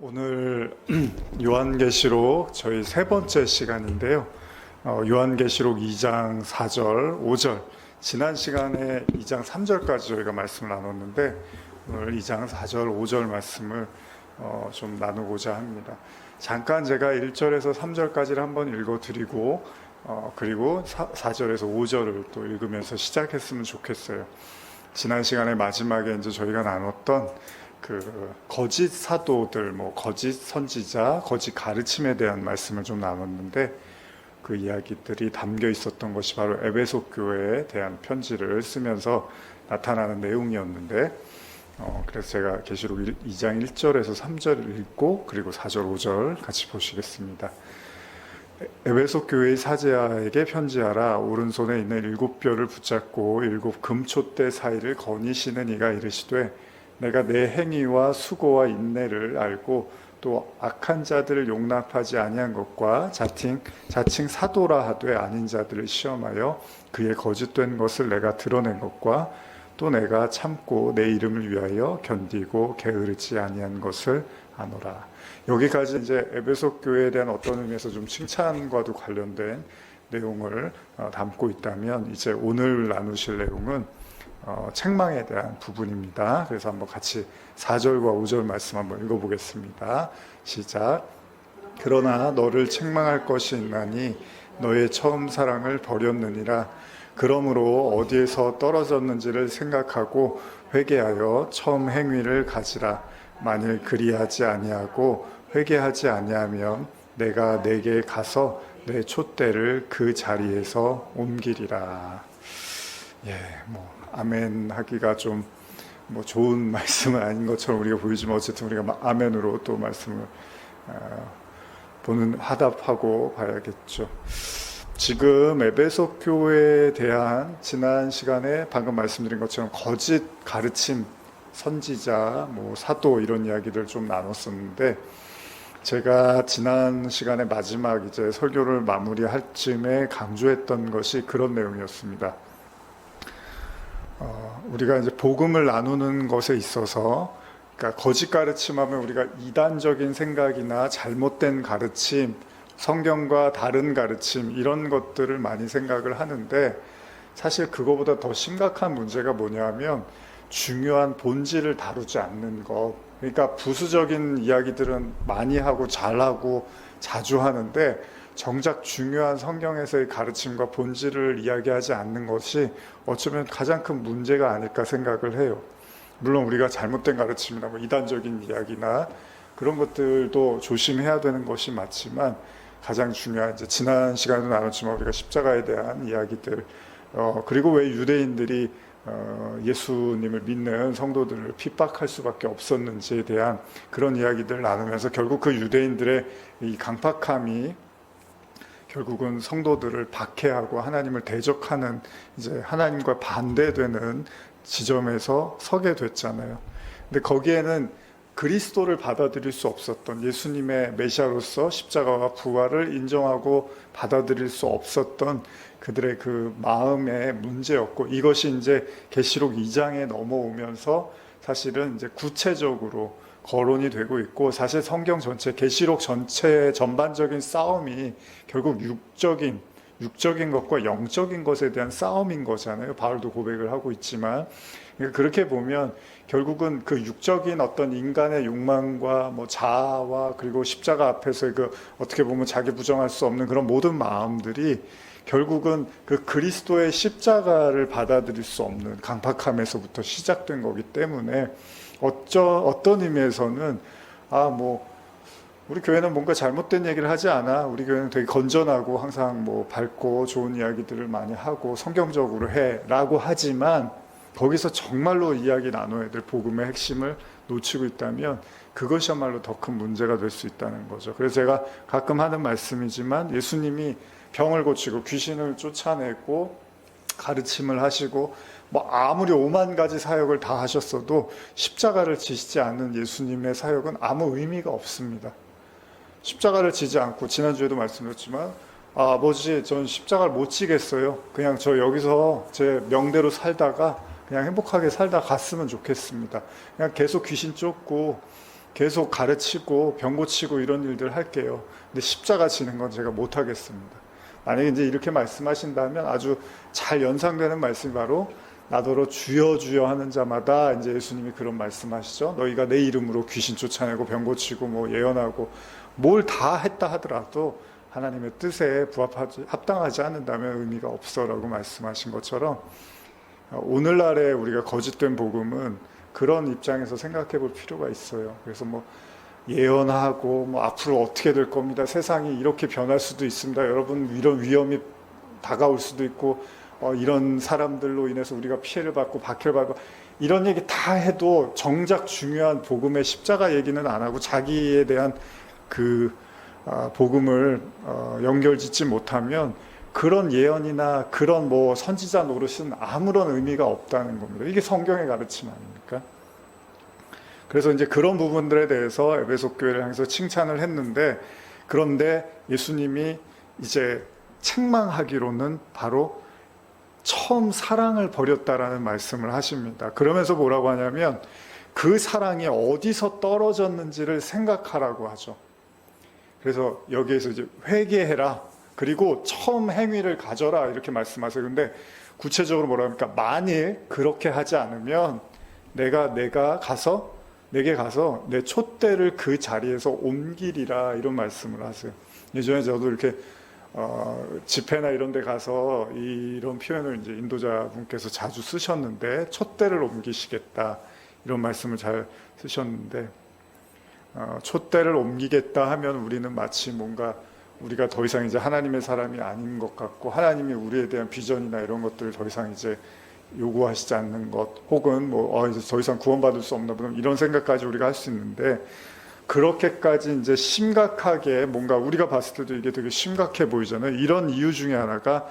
오늘 요한계시록 저희 세 번째 시간인데요. 요한계시록 2장 4절, 5절, 지난 시간에 2장 3절까지 저희가 말씀을 나눴는데 오늘 2장 4절, 5절 말씀을 좀 나누고자 합니다. 잠깐 제가 1절에서 3절까지를 한번 읽어드리고 그리고 4절에서 5절을 또 읽으면서 시작했으면 좋겠어요. 지난 시간에 마지막에 이제 저희가 나눴던 그 거짓 사도들, 거짓 선지자, 거짓 가르침에 대한 말씀을 좀 나눴는데 그 이야기들이 담겨 있었던 것이 바로 에베소 교회에 대한 편지를 쓰면서 나타나는 내용이었는데 그래서 제가 계시록 2장 1절에서 3절을 읽고 그리고 4절, 5절 같이 보시겠습니다. 에베소 교회의 사제아에게 편지하라. 오른손에 있는 7뼈를 붙잡고 7 금촛대 사이를 거니시는 이가 이르시되 내가 내 행위와 수고와 인내를 알고 또 악한 자들을 용납하지 아니한 것과 자칭 사도라 하되 아닌 자들을 시험하여 그의 거짓된 것을 내가 드러낸 것과 또 내가 참고 내 이름을 위하여 견디고 게으르지 아니한 것을 아노라. 여기까지 이제 에베소 교회에 대한 어떤 의미에서 좀 칭찬과도 관련된 내용을 담고 있다면, 이제 오늘 나누실 내용은 책망에 대한 부분입니다. 그래서 한번 같이 4절과 5절 말씀 한번 읽어보겠습니다. 시작. 그러나 너를 책망할 것이 있나니 너의 처음 사랑을 버렸느니라. 그러므로 어디에서 떨어졌는지를 생각하고 회개하여 처음 행위를 가지라. 만일 그리하지 아니하고 회개하지 아니하면 내가 내게 가서 내 촛대를 그 자리에서 옮기리라. 아멘 하기가 좀 좋은 말씀은 아닌 것처럼 우리가 보이지만 어쨌든 우리가 아멘으로 또 말씀을 보는 화답하고 봐야겠죠. 지금 에베소 교회에 대한 지난 시간에 방금 말씀드린 것처럼 거짓 가르침, 선지자, 사도 이런 이야기를 좀 나눴었는데, 제가 지난 시간에 마지막 이제 설교를 마무리할 쯤에 강조했던 것이 그런 내용이었습니다. 우리가 이제 복음을 나누는 것에 있어서, 그러니까 거짓 가르침하면 우리가 이단적인 생각이나 잘못된 가르침, 성경과 다른 가르침 이런 것들을 많이 생각을 하는데, 사실 그거보다 더 심각한 문제가 뭐냐면 중요한 본질을 다루지 않는 것. 그러니까 부수적인 이야기들은 많이 하고 잘하고 자주 하는데 정작 중요한 성경에서의 가르침과 본질을 이야기하지 않는 것이 어쩌면 가장 큰 문제가 아닐까 생각을 해요. 물론 우리가 잘못된 가르침이나 이단적인 이야기나 그런 것들도 조심해야 되는 것이 맞지만, 가장 중요한, 이제 지난 시간에도 나눴지만 우리가 십자가에 대한 이야기들, 그리고 왜 유대인들이 예수님을 믿는 성도들을 핍박할 수밖에 없었는지에 대한 그런 이야기들을 나누면서 결국 그 유대인들의 이 강팍함이 결국은 성도들을 박해하고 하나님을 대적하는, 이제 하나님과 반대되는 지점에서 서게 됐잖아요. 근데 거기에는 그리스도를 받아들일 수 없었던, 예수님의 메시아로서 십자가와 부활을 인정하고 받아들일 수 없었던 그들의 그 마음의 문제였고, 이것이 이제 계시록 2장에 넘어오면서 사실은 이제 구체적으로 거론이 되고 있고, 사실 성경 전체, 계시록 전체의 전반적인 싸움이 결국 육적인 것과 영적인 것에 대한 싸움인 거잖아요. 바울도 고백을 하고 있지만, 그렇게 보면 결국은 그 육적인 어떤 인간의 욕망과 자아와 그리고 십자가 앞에서 그 어떻게 보면 자기 부정할 수 없는 그런 모든 마음들이 결국은 그 그리스도의 십자가를 받아들일 수 없는 강팍함에서부터 시작된 거기 때문에, 어떤 의미에서는 우리 교회는 뭔가 잘못된 얘기를 하지 않아. 우리 교회는 되게 건전하고 항상 밝고 좋은 이야기들을 많이 하고 성경적으로 해 라고 하지만, 거기서 정말로 이야기 나눠야 될 복음의 핵심을 놓치고 있다면 그것이야말로 더 큰 문제가 될 수 있다는 거죠. 그래서 제가 가끔 하는 말씀이지만, 예수님이 병을 고치고 귀신을 쫓아내고 가르침을 하시고 아무리 5만 가지 사역을 다 하셨어도 십자가를 지시지 않는 예수님의 사역은 아무 의미가 없습니다. 십자가를 지지 않고, 지난주에도 말씀드렸지만 아버지, 전 십자가를 못 지겠어요. 그냥 저 여기서 제 명대로 살다가 그냥 행복하게 살다 갔으면 좋겠습니다. 그냥 계속 귀신 쫓고 계속 가르치고 병 고치고 이런 일들 할게요. 근데 십자가 지는 건 제가 못 하겠습니다. 만약에 이제 이렇게 말씀하신다면 아주 잘 연상되는 말씀이 바로 나더러 주여 주여 하는 자마다 이제 예수님이 그런 말씀하시죠. 너희가 내 이름으로 귀신 쫓아내고 병 고치고 뭐 예언하고 뭘 다 했다 하더라도 하나님의 뜻에 합당하지 않는다면 의미가 없어라고 말씀하신 것처럼 오늘날에 우리가 거짓된 복음은 그런 입장에서 생각해 볼 필요가 있어요. 그래서 뭐 예언하고 뭐 앞으로 어떻게 될 겁니다. 세상이 이렇게 변할 수도 있습니다. 여러분 이런 위험이 다가올 수도 있고 이런 사람들로 인해서 우리가 피해를 받고 박해를 받고 이런 얘기 다 해도 정작 중요한 복음의 십자가 얘기는 안 하고 자기에 대한 그 복음을 연결짓지 못하면 그런 예언이나 그런 뭐 선지자 노릇은 아무런 의미가 없다는 겁니다. 이게 성경의 가르침 아닙니까? 그래서 이제 그런 부분들에 대해서 에베소 교회를 향해서 칭찬을 했는데, 그런데 예수님이 이제 책망하기로는 바로 처음 사랑을 버렸다라는 말씀을 하십니다. 그러면서 뭐라고 하냐면 그 사랑이 어디서 떨어졌는지를 생각하라고 하죠. 그래서 여기에서 이제 회개해라, 그리고 처음 행위를 가져라 이렇게 말씀하세요. 근데 구체적으로 뭐라 합니까? 만일 그렇게 하지 않으면 내가 가서 내게 가서 내 촛대를 그 자리에서 옮기리라 이런 말씀을 하세요. 예전에 저도 이렇게 집회나 이런 데 가서 이런 표현을 이제 인도자분께서 자주 쓰셨는데, 촛대를 옮기시겠다 이런 말씀을 잘 쓰셨는데, 촛대를 옮기겠다 하면 우리는 마치 뭔가 우리가 더 이상 이제 하나님의 사람이 아닌 것 같고, 하나님이 우리에 대한 비전이나 이런 것들을 더 이상 이제 요구하시지 않는 것, 혹은 뭐 이제 더 이상 구원받을 수 없나 보다 이런 생각까지 우리가 할 수 있는데, 그렇게까지 이제 심각하게 뭔가 우리가 봤을 때도 이게 되게 심각해 보이잖아요. 이런 이유 중에 하나가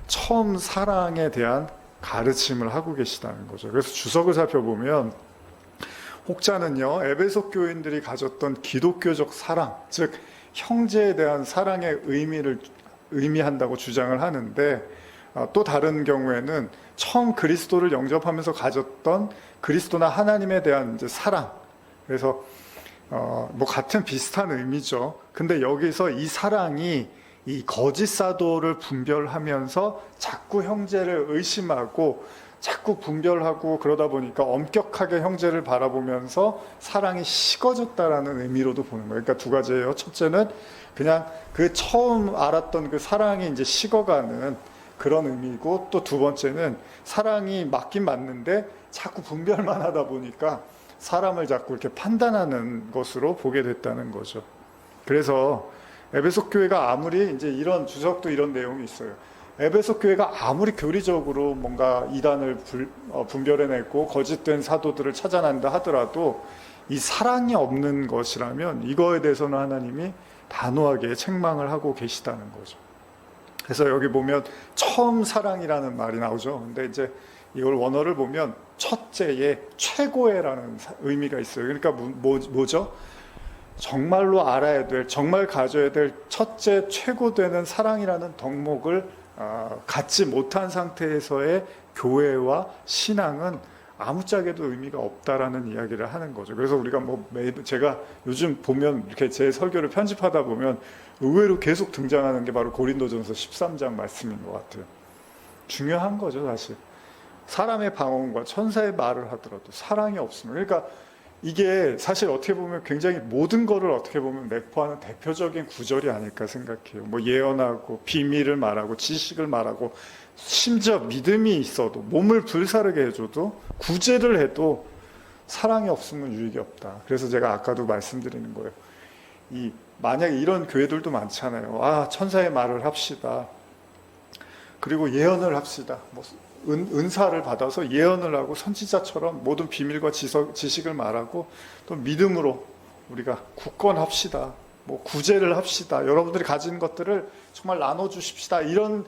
처음 사랑에 대한 가르침을 하고 계시다는 거죠. 그래서 주석을 살펴보면 혹자는요, 에베소 교인들이 가졌던 기독교적 사랑, 즉 형제에 대한 사랑의 의미한다고 주장을 하는데, 또 다른 경우에는 처음 그리스도를 영접하면서 가졌던 그리스도나 하나님에 대한 이제 사랑, 그래서 뭐 같은 비슷한 의미죠. 근데 여기서 이 사랑이 이 거짓 사도를 분별하면서 자꾸 형제를 의심하고 자꾸 분별하고 그러다 보니까 엄격하게 형제를 바라보면서 사랑이 식어졌다라는 의미로도 보는 거예요. 그러니까 두 가지예요. 첫째는 그냥 그 처음 알았던 그 사랑이 이제 식어가는 그런 의미고, 또 두 번째는 사랑이 맞긴 맞는데 자꾸 분별만 하다 보니까 사람을 자꾸 이렇게 판단하는 것으로 보게 됐다는 거죠. 그래서 에베소 교회가 아무리 이제 이런 주석도 이런 내용이 있어요. 에베소 교회가 아무리 교리적으로 뭔가 이단을 분별해냈고 거짓된 사도들을 찾아낸다 하더라도 이 사랑이 없는 것이라면 이거에 대해서는 하나님이 단호하게 책망을 하고 계시다는 거죠. 그래서 여기 보면 처음 사랑이라는 말이 나오죠. 근데 이제 이걸 원어를 보면 첫째의, 최고의라는 의미가 있어요. 그러니까 뭐죠? 정말로 알아야 될, 정말 가져야 될 첫째, 최고되는 사랑이라는 덕목을 갖지 못한 상태에서의 교회와 신앙은 아무짝에도 의미가 없다라는 이야기를 하는 거죠. 그래서 우리가 제가 요즘 보면 이렇게 제 설교를 편집하다 보면 의외로 계속 등장하는 게 바로 고린도전서 13장 말씀인 것 같아요. 중요한 거죠, 사실. 사람의 방언과 천사의 말을 하더라도 사랑이 없으면, 그러니까 이게 사실 어떻게 보면 굉장히 모든 거를 어떻게 보면 내포하는 대표적인 구절이 아닐까 생각해요. 뭐 예언하고 비밀을 말하고 지식을 말하고 심지어 믿음이 있어도 몸을 불사르게 해줘도 구제를 해도 사랑이 없으면 유익이 없다. 그래서 제가 아까도 말씀드리는 거예요. 만약에 이런 교회들도 많잖아요. 천사의 말을 합시다. 그리고 예언을 합시다. 은사를 받아서 예언을 하고 선지자처럼 모든 비밀과 지식을 말하고 또 믿음으로 우리가 굳건합시다. 구제를 합시다. 여러분들이 가진 것들을 정말 나눠주십시다. 이런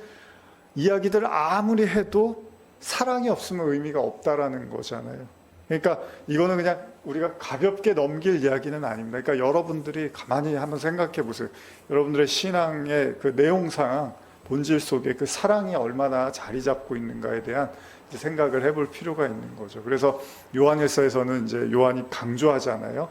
이야기들을 아무리 해도 사랑이 없으면 의미가 없다라는 거잖아요. 그러니까 이거는 그냥 우리가 가볍게 넘길 이야기는 아닙니다. 그러니까 여러분들이 가만히 한번 생각해 보세요. 여러분들의 신앙의 그 내용상 본질 속에 그 사랑이 얼마나 자리 잡고 있는가에 대한 생각을 해볼 필요가 있는 거죠. 그래서 요한일서에서는 이제 요한이 강조하잖아요.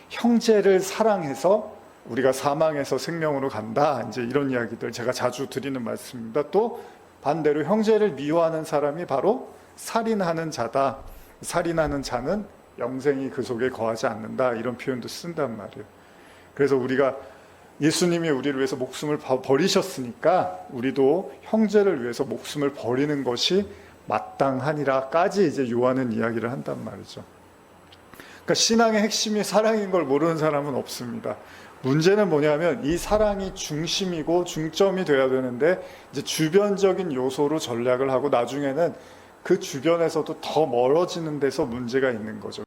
형제를 사랑해서 우리가 사망에서 생명으로 간다. 이제 이런 이야기들 제가 자주 드리는 말씀입니다. 또 반대로 형제를 미워하는 사람이 바로 살인하는 자다. 살인하는 자는 영생이 그 속에 거하지 않는다. 이런 표현도 쓴단 말이에요. 그래서 우리가 예수님이 우리를 위해서 목숨을 버리셨으니까 우리도 형제를 위해서 목숨을 버리는 것이 마땅하니라까지 이제 요한은 이야기를 한단 말이죠. 그러니까 신앙의 핵심이 사랑인 걸 모르는 사람은 없습니다. 문제는 뭐냐면 이 사랑이 중심이고 중점이 돼야 되는데 이제 주변적인 요소로 전략을 하고 나중에는 그 주변에서도 더 멀어지는 데서 문제가 있는 거죠.